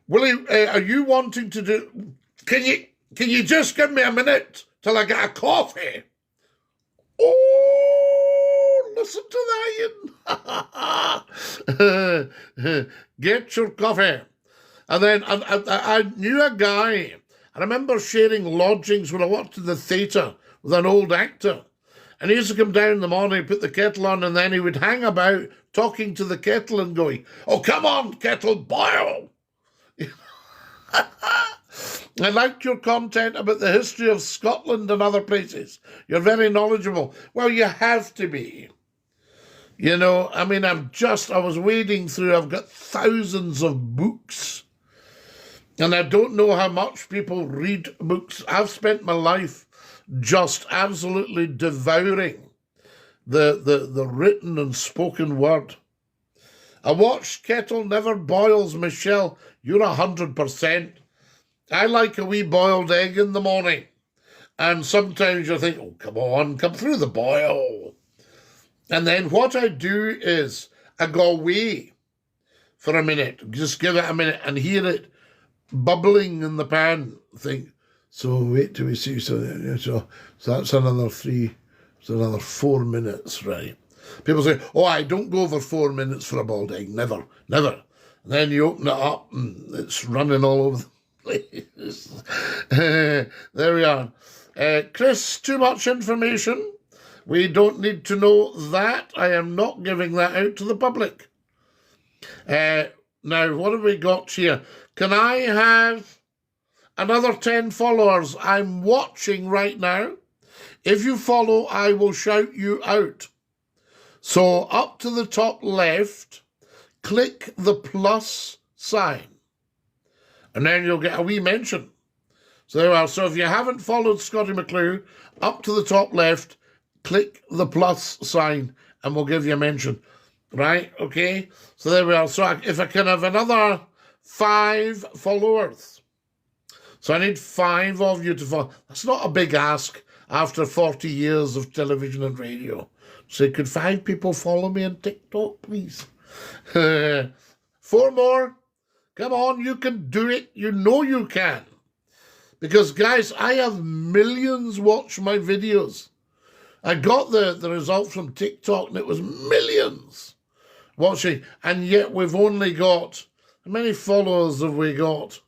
Willie, are you wanting to do, can you just give me a minute till I get a coffee? Oh, listen to that. Get your coffee. And then I knew a guy. I remember sharing lodgings when I worked in the theatre with an old actor. And he used to come down in the morning, put the kettle on, and then he would hang about talking to the kettle and going, oh, come on, kettle, boil. I liked your content about the history of Scotland and other places. You're very knowledgeable. Well, you have to be. You know, I mean, I was wading through, I've got thousands of books. And I don't know how much people read books. I've spent my life just absolutely devouring the written and spoken word. I watched Kettle Never Boils. Michelle, you're 100%. I like a wee boiled egg in the morning. And sometimes you think, oh, come on, come through the boil. And then what I do is I go away for a minute, just give it a minute and hear it bubbling in the pan. Think, so wait till we see. So that's another 4 minutes, right? People say, oh, I don't go over 4 minutes for a boiled egg. Never. And then you open it up and it's running all over the place. There we are. Chris, too much information. We don't need to know that. I am not giving that out to the public. Now, what have we got here? Can I have another 10 followers? I'm watching right now. If you follow, I will shout you out. So up to the top left, click the plus sign. And then you'll get a wee mention. So there we are. So if you haven't followed Scottie McClue, up to the top left, click the plus sign and we'll give you a mention. Right? Okay? So there we are. So if I can have another 5 followers. So I need 5 of you to follow. That's not a big ask after 40 years of television and radio. So could 5 people follow me on TikTok, please? 4 more? Come on, you can do it. You know you can. Because, guys, I have millions watch my videos. I got the result from TikTok, and it was millions watching. And yet we've only got, how many followers have we got?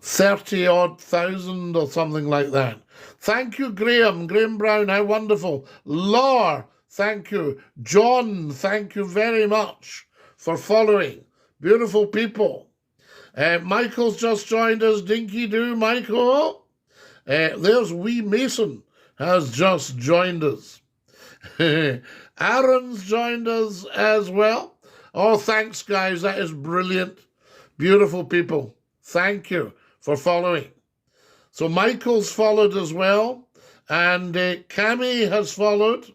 30-odd thousand or something like that. Thank you, Graham. Graham Brown, how wonderful. Laura, thank you. John, thank you very much for following. Beautiful people. Michael's just joined us. DINKY-DOO, Michael. There's Wee Mason has just joined us. Aaron's joined us as well. Oh, thanks, guys. That is brilliant. Beautiful people. Thank you for following. So Michael's followed as well. And Cami has followed.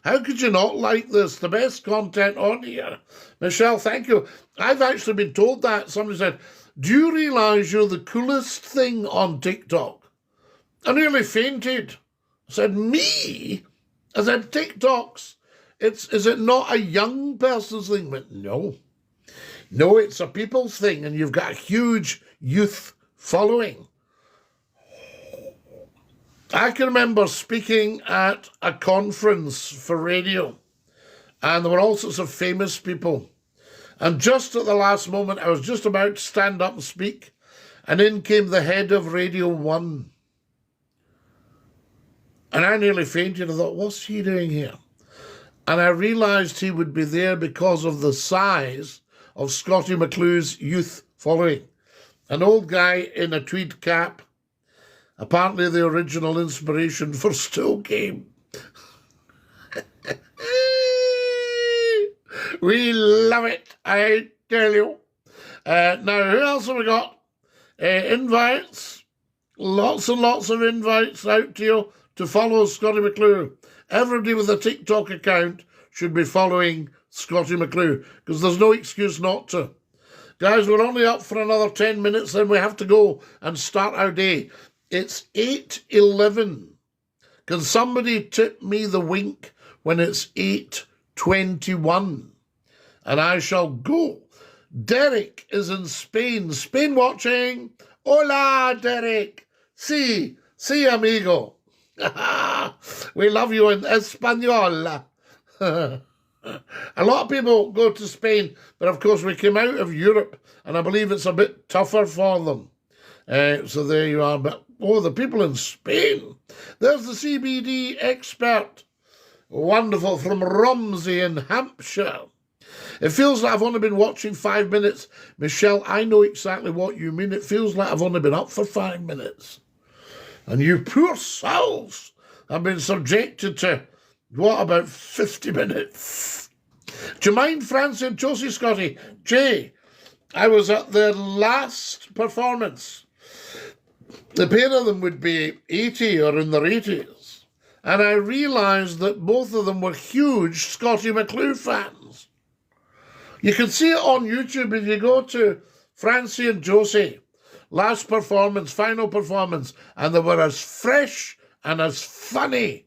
How could you not like this? The best content on here. Michelle, thank you. I've actually been told that. Somebody said, do you realise you're the coolest thing on TikTok? I nearly fainted. I said, me? I said, TikToks. Is it not a young person's thing? But no. No, it's a people's thing, and you've got a huge youth following. I can remember speaking at a conference for radio, and there were all sorts of famous people. And just at the last moment, I was just about to stand up and speak, and in came the head of Radio 1. And I nearly fainted. I thought, what's he doing here? And I realised he would be there because of the size of Scottie McClue's youth following. An old guy in a tweed cap, apparently the original inspiration for Still Game. We love it, I tell you. Now, who else have we got? Invites. Lots and lots of invites out to you to follow Scottie McClue. Everybody with a TikTok account should be following Scottie McClue because there's no excuse not to. Guys, we're only up for another 10 minutes, then we have to go and start our day. It's 8:11. Can somebody tip me the wink when it's 8:21? And I shall go. Derek is in Spain. Spain watching. Hola, Derek. Si, amigo. We love you in Espanol. A lot of people go to Spain, but of course we came out of Europe, and I believe it's a bit tougher for them. So there you are. But, oh, the people in Spain. There's the CBD expert. Wonderful, from Romsey in Hampshire. It feels like I've only been watching 5 minutes. Michelle, I know exactly what you mean. It feels like I've only been up for 5 minutes. And you poor souls have been subjected to, what, about 50 minutes? Do you mind, Francie and Josie, Scottie? Jay, I was at their last performance. The pair of them would be 80 or in their 80s. And I realised that both of them were huge Scottie McClue fans. You can see it on YouTube if you go to Francie and Josie. Last performance, final performance. And they were as fresh and as funny.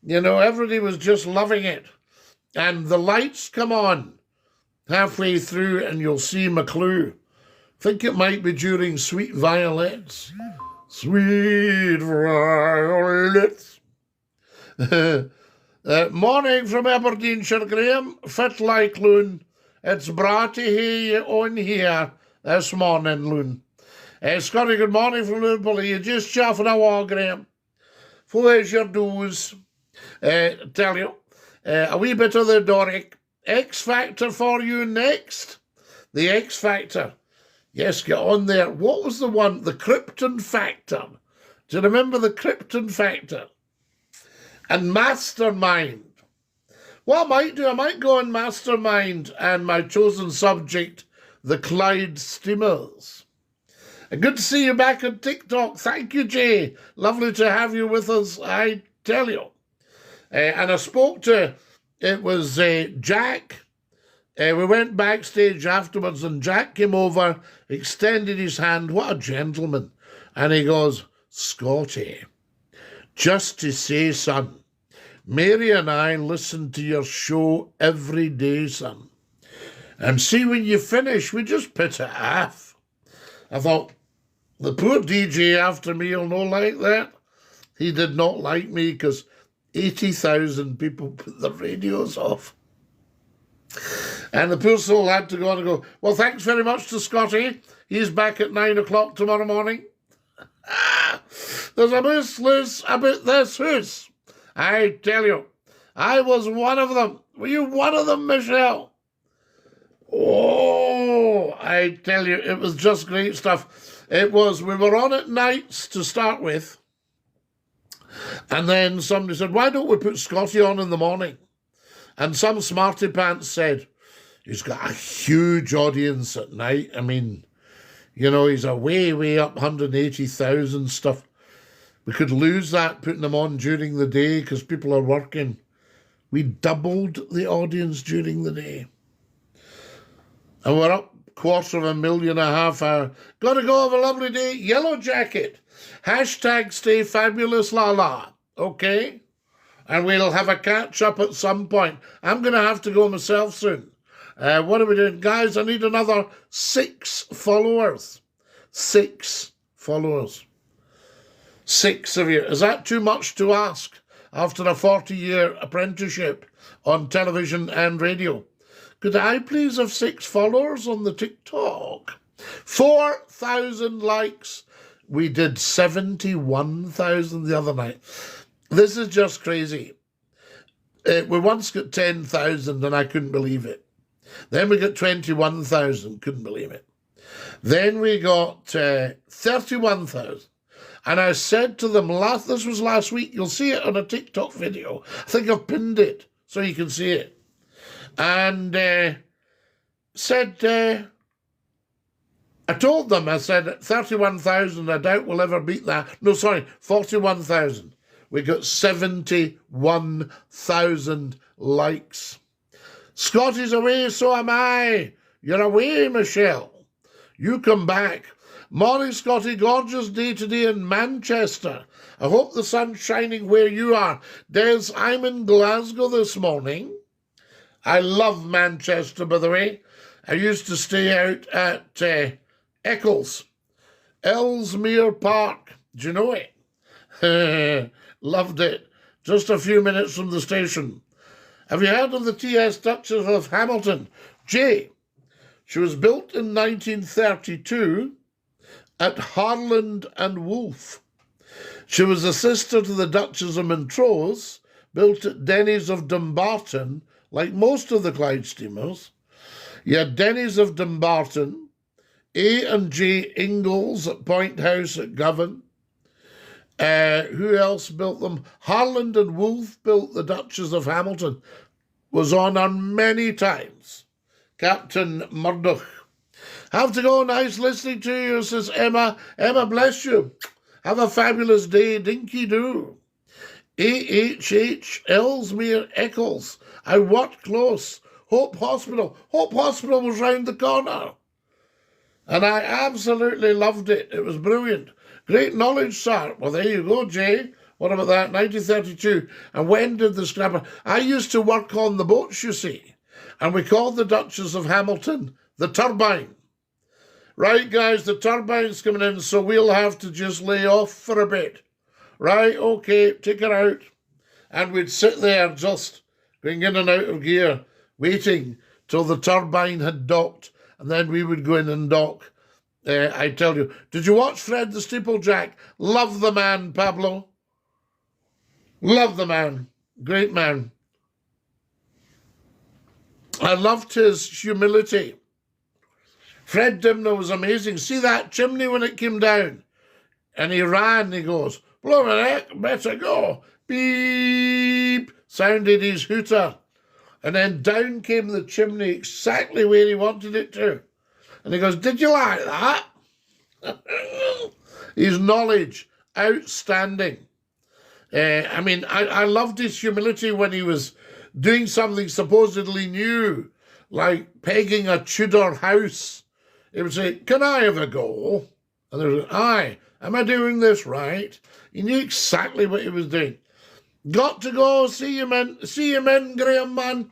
You know, everybody was just loving it. And the lights come on halfway through and you'll see McClue. I think it might be during Sweet Violets. Sweet Violets. Morning from Aberdeenshire, Graham. Fit like loon. It's brought to hear you on here this morning, loon. Scottie, good morning from Liverpool. You just chaffing a wall, Graham. Where's your do's? Tell you, a wee bit of the Doric. X Factor for you next. The X Factor. Yes, get on there. What was the one? The Krypton Factor. Do you remember the Krypton Factor? And Mastermind. What I might do, I might go on Mastermind and my chosen subject, the Clyde Steamers. Good to see you back on TikTok. Thank you, Jay. Lovely to have you with us, I tell you. And I spoke to, it was Jack. We went backstage afterwards and Jack came over, extended his hand. What a gentleman. And he goes, Scottie, just to say, son, Mary and I listen to your show every day, son. And see, when you finish, we just put it off. I thought, the poor DJ after me will not like that. He did not like me because 80,000 people put their radios off. And the poor soul had to go on and go, well, thanks very much to Scottie. He's back at 9 o'clock tomorrow morning. There's a moose loose about this house. I tell you, I was one of them. Were you one of them, Michelle? Oh, I tell you, it was just great stuff. It was, we were on at nights to start with. And then somebody said, why don't we put Scottie on in the morning? And some smarty pants said, he's got a huge audience at night. I mean, you know, he's a way up 180,000 stuff. We could lose that putting him on during the day because people are working. We doubled the audience during the day. And we're up 250,000 hour. Got to go have a lovely day. Yellow Jacket. Hashtag stay fabulous, la la. Okay? And we'll have a catch-up at some point. I'm going to have to go myself soon. What are we doing? Guys, I need another 6 followers. 6 followers. 6 of you. Is that too much to ask after a 40-year apprenticeship on television and radio? Could I please have 6 followers on the TikTok? 4,000 likes. We did 71,000 the other night. This is just crazy. We once got 10,000 and I couldn't believe it. Then we got 21,000, couldn't believe it. Then we got 31,000. And I said to them, this was last week, you'll see it on a TikTok video. I think I've pinned it so you can see it. And said, I told them, I said, 31,000, I doubt we'll ever beat that. No, sorry, 41,000. We got 71,000 likes. Scottie's away, so am I. You're away, Michelle. You come back. Morning, Scottie. Gorgeous day today in Manchester. I hope the sun's shining where you are. Des, I'm in Glasgow this morning. I love Manchester, by the way. I used to stay out at Eccles, Ellesmere Park. Do you know it? Loved it. Just a few minutes from the station. Have you heard of the T.S. Duchess of Hamilton? Jay. She was built in 1932 at Harland and Wolff. She was a sister to the Duchess of Montrose, built at Denny's of Dumbarton, like most of the Clyde steamers. You had Denny's of Dumbarton, A&J Ingalls at Point House at Govan. Who else built them? Harland and Wolff built the Duchess of Hamilton. Was on her many times. Captain Murdoch. Have to go. Nice listening to you, says Emma. Emma, bless you. Have a fabulous day. DINKY-DOO. AHH Ellesmere Eccles. I worked close. Hope Hospital. Hope Hospital was round the corner. And I absolutely loved it. It was brilliant. Great knowledge, sir. Well, there you go, Jay. What about that? 1932. And when did the scrapper... I used to work on the boats, you see. And we called the Duchess of Hamilton the turbine. Right, guys, the turbine's coming in, so we'll have to just lay off for a bit. Right, okay, take her out. And we'd sit there just going in and out of gear, waiting till the turbine had docked, and then we would go in and dock. I tell you. Did you watch Fred the Steeplejack? Love the man, Pablo. Love the man. Great man. I loved his humility. Fred Dimner was amazing. See that chimney when it came down? And he ran, he goes, blow my neck, better go. Beep, sounded his hooter. And then down came the chimney exactly where he wanted it to. And he goes, did you like that? His knowledge, outstanding. I mean, I loved his humility when he was doing something supposedly new, like pegging a Tudor house. He would say, "Can I have a go?" And they would say, "Aye, am I doing this right?" He knew exactly what he was doing. "Got to go, see you men, Graham, man.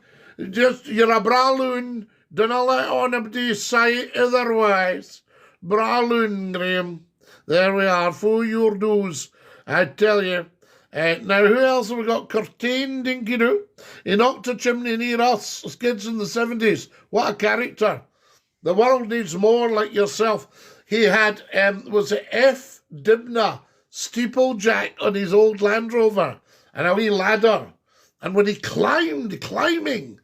Just, you're a braloon. Dinna let anybody say otherwise. Braloon, Graham. There we are, for your dues, I tell you. Now, who else have we got? Curtain DINKY-DOO. He knocked a chimney near us as kids in the 70s. What a character. The world needs more like yourself. He had, was it F. Dibna steeplejack on his old Land Rover and a wee ladder. And when he climbing,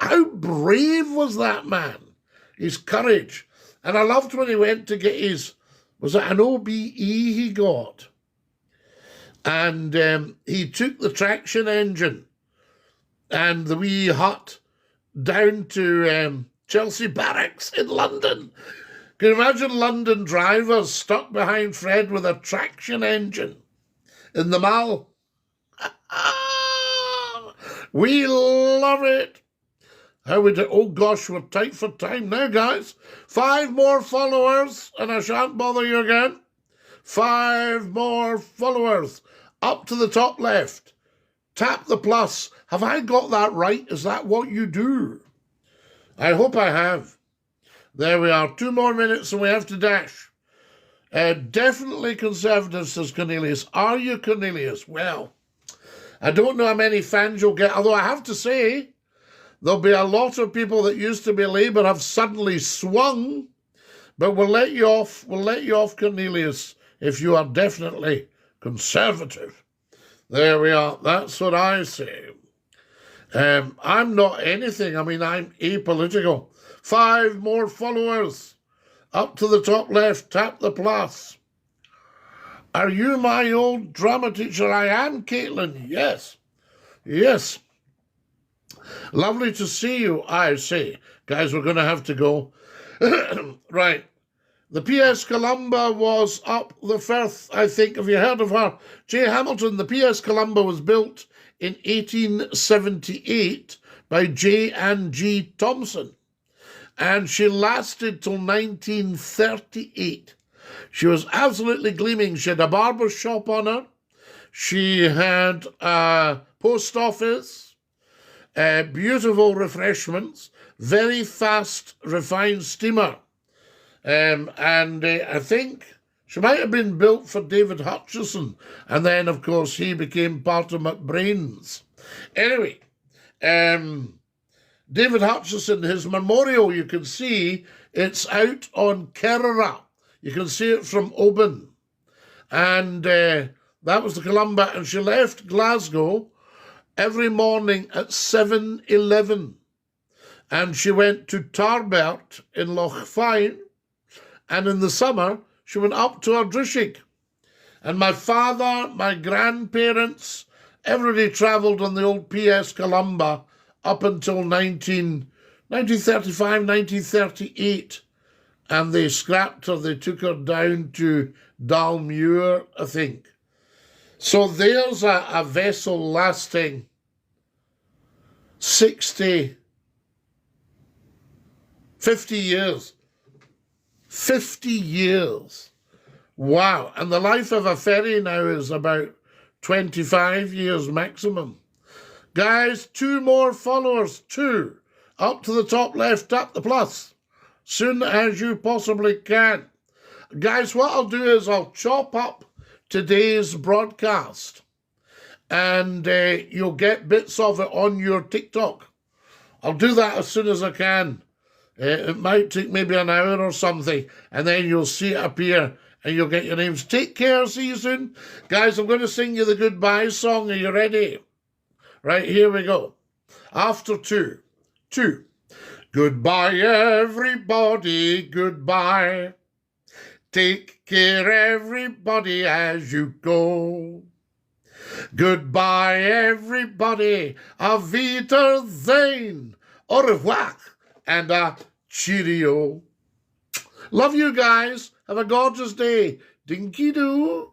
how brave was that man? His courage. And I loved when he went to get his, was it an OBE he got? And he took the traction engine and the wee hut down to Chelsea Barracks in London. Can you imagine London drivers stuck behind Fred with a traction engine in the Mall? We love it. How we do? Oh gosh, we're tight for time now, guys. 5 more followers, and I shan't bother you again. 5 more followers. Up to the top left. Tap the plus. Have I got that right? Is that what you do? I hope I have. There we are. 2 more minutes and we have to dash. Definitely Conservative, says Cornelius. Are you, Cornelius? Well, I don't know how many fans you'll get, although I have to say, there'll be a lot of people that used to be Labour have suddenly swung, but we'll let you off. We'll let you off, Cornelius, if you are definitely Conservative. There we are. That's what I say. I'm not anything. I mean, I'm apolitical. 5 more followers. Up to the top left. Tap the plus. Are you my old drama teacher? I am, Caitlin. Yes. Yes. Lovely to see you, I say. Guys, we're going to have to go. Right. The PS Columba was up the Firth, I think. Have you heard of her? J. Hamilton. The PS Columba was built in 1878 by J. and G. Thompson. And she lasted till 1938. She was absolutely gleaming. She had a barber shop on her. She had a post office, beautiful refreshments, very fast, refined steamer. I think she might have been built for David Hutchison. And then, of course, he became part of McBrain's. Anyway, David Hutchison, his memorial, you can see, it's out on Kerra. You can see it from Oban. And that was the Columba. And she left Glasgow every morning at 7:11. And she went to Tarbert in Loch Fyne. And in the summer, she went up to Ardrishick. And my father, my grandparents, everybody travelled on the old PS Columba up until 1935, 1938. And they scrapped her. They took her down to Dalmuir, I think. So there's a vessel lasting 50 years. 50 years. Wow. And the life of a ferry now is about 25 years maximum. Guys, 2 more followers. 2. Up to the top left, tap the plus. Soon as you possibly can. Guys, what I'll do is I'll chop up today's broadcast and you'll get bits of it on your TikTok. I'll do that as soon as I can. It might take maybe an hour or something, and then you'll see it appear and you'll get your names. Take care. See you soon. Guys, I'm going to sing you the goodbye song. Are you ready? Right, here we go. After 2. 2. Goodbye, everybody, goodbye. Take care, everybody, as you go. Goodbye, everybody. Auf Wiedersehen. Au revoir. And cheerio. Love you guys. Have a gorgeous day. Dinky-Doo.